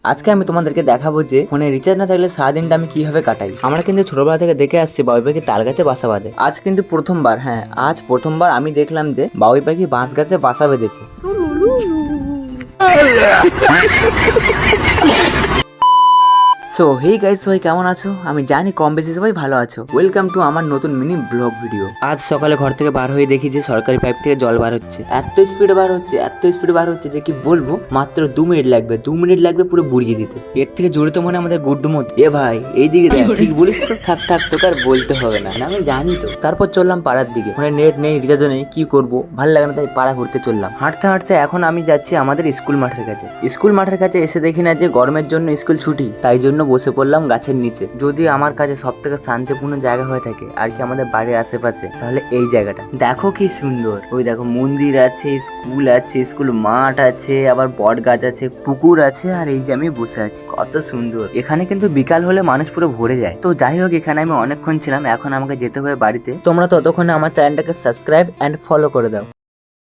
আজকে আমি তোমাদেরকে দেখাবো যে ফোনে রিচার্জ না থাকলে সারাদিনটা আমি কিভাবে কাটাই। আমরা কিন্তু ছোটবেলা থেকে দেখে আসছি বাবুই পাখি তাল গাছে বাসা বাঁধে। আজ কিন্তু প্রথমবার, আজ প্রথমবার আমি দেখলাম যে বাবুই পাখি বাঁশ গাছে বাসা বেঁধেছে। সো হেই গাইস, সবাই কেমন আছো? আমি জানি কম বেশি সবাই ভালো আছো। ওয়েলকাম টু আমার নতুন মিনি ব্লগ ভিডিও। আজ সকালে ঘর থেকে বার হয়ে দেখি যে সরকারি পাইপ থেকে জল বার হচ্ছে। এত স্পিডে বার হচ্ছে যে কি বলবো। মাত্র 2 মিনিট লাগবে, 2 মিনিট লাগবে পুরো বুড়িয়ে দিতে। এর থেকে জোরে তো মনে হয় আমাদের গুড্ডু মত। এ ভাই এইদিকে দেখ, ঠিক বলিস তো। থাক তোকে আর বলতে হবে না, আমি জানি তো। তারপর চললাম পাড়ার দিকে। ফোনে নেট নেই, রিচার্জও নেই, কি করবো, ভালো লাগে না, তাই পাড়া ঘুরতে চললাম। হাঁটতে এখন আমি যাচ্ছি আমাদের স্কুল মাঠের কাছে। স্কুল মাঠের কাছে এসে দেখি না যে গরমের জন্য স্কুল ছুটি, তাই জন্য বসে পড়লাম গাছের নিচে। যদি আমার কাছে সব থেকে শান্তিপূর্ণ জায়গা হয়ে থাকে আর কি আমাদের বাড়ির আশেপাশে, তাহলে এই জায়গাটা দেখো কি সুন্দর। ওই দেখো মন্দির আছে, স্কুল আছে, স্কুল মাঠ আছে, আবার বট গাছ আছে, পুকুর আছে, আর এই যে আমি বসে আছি, কত সুন্দর। এখানে কিন্তু বিকাল হলে মানুষ পুরো ভরে যায়। তো যাই হোক, এখানে আমি অনেকক্ষণ ছিলাম, এখন আমাকে যেতে হবে বাড়িতে। তোমরা ততক্ষণে আমার চ্যানেলটাকে সাবস্ক্রাইব এন্ড ফলো করে দাও।